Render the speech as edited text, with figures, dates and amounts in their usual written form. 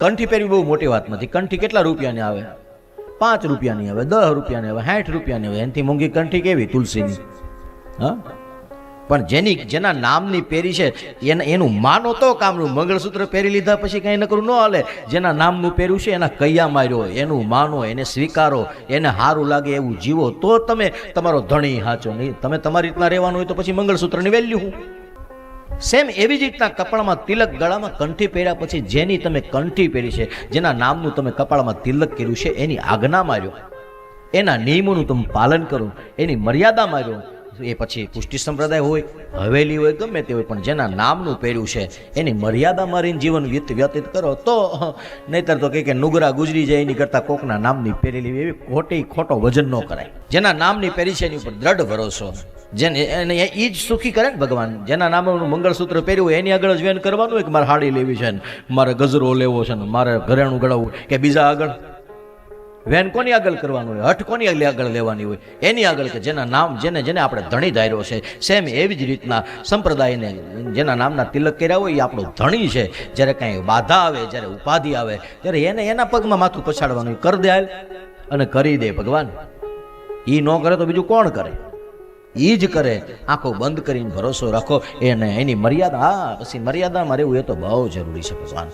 કંઠી પહેરવી બહુ મોટી વાત નથી. કંઠી કેટલા રૂપિયાની આવે? 5 રૂપિયાની આવે, 10 રૂપિયાની આવે, 60 રૂપિયાની આવે. એનાથી મોંઘી કંઠી કેવી? તુલસીની. હા, પણ જેના નામની પહેરી છે એનું માનો તો કામનું. મંગળસૂત્ર પહેરી લીધા પછી કઈ નકરું ન હાલે. જેના નામનું પહેર્યું છે એના કૈયા માર્યો, એનું માનો, એને સ્વીકારો, એને સારું લાગે એવું જીવો, તો તમે તમારો ધણી હાચો. નહીં તમે તમારી રીતના રહેવાનું હોય તો પછી મંગળસૂત્રની વેલ્યુ હું. સેમ એવી જ રીતના કપાળમાં તિલક, ગળામાં કંઠી પહેર્યા પછી જેની તમે કંઠી પહેરી છે, જેના નામનું તમે કપાળમાં તિલક કર્યું છે, એની આજ્ઞા માર્યો, એના નિયમોનું તમે પાલન કરો, એની મર્યાદા માર્યો. એ પછી પુષ્ટિ સંપ્રદાય હોય, હવેલી હોય, ગમે તે હોય, પણ જેના નામનું પહેર્યું છે એની મર્યાદા મારીને જીવન વ્યતીત કરો તો. નહીતર તો કે નુગરા ગુજરી જાય એની કરતાં કોકના નામની પહેરેલી એવી ખોટો વજન ન કરાય. જેના નામની પહેરી છે એની ઉપર દ્રઢ ભરોસો, જેને એને એ જ સુખી કરે ને ભગવાન. જેના નામનું મંગળસૂત્ર પહેર્યું હોય એની આગળ જ વેન કરવાનું હોય કે મારે હાડી લેવી છે ને મારે ગજરો લેવો છે ને મારે ઘરેણું ગળાવવું, કે બીજા આગળ વેન કોની આગળ કરવાનું હોય? હઠ કોની આગળ લેવાની હોય? એની આગળ, કે જેના નામ જેને આપણે ધણી ધાર્યો છે. સેમ એવી જ રીતના સંપ્રદાયને જેના નામના તિલક કર્યા હોય એ આપણો ધણી છે. જ્યારે કાંઈ બાધા આવે, જ્યારે ઉપાધિ આવે, ત્યારે એને એના પગમાં માથું પછાડવાનું. કર દે હાલ અને કરી દે ભગવાન. એ ન કરે તો બીજું કોણ કરે? એ જ કરે. આંખો બંધ કરીને ભરોસો રાખો એને, એની મર્યાદા. હા, પછી મર્યાદામાં રહેવું એ તો બહુ જરૂરી છે ભગવાન.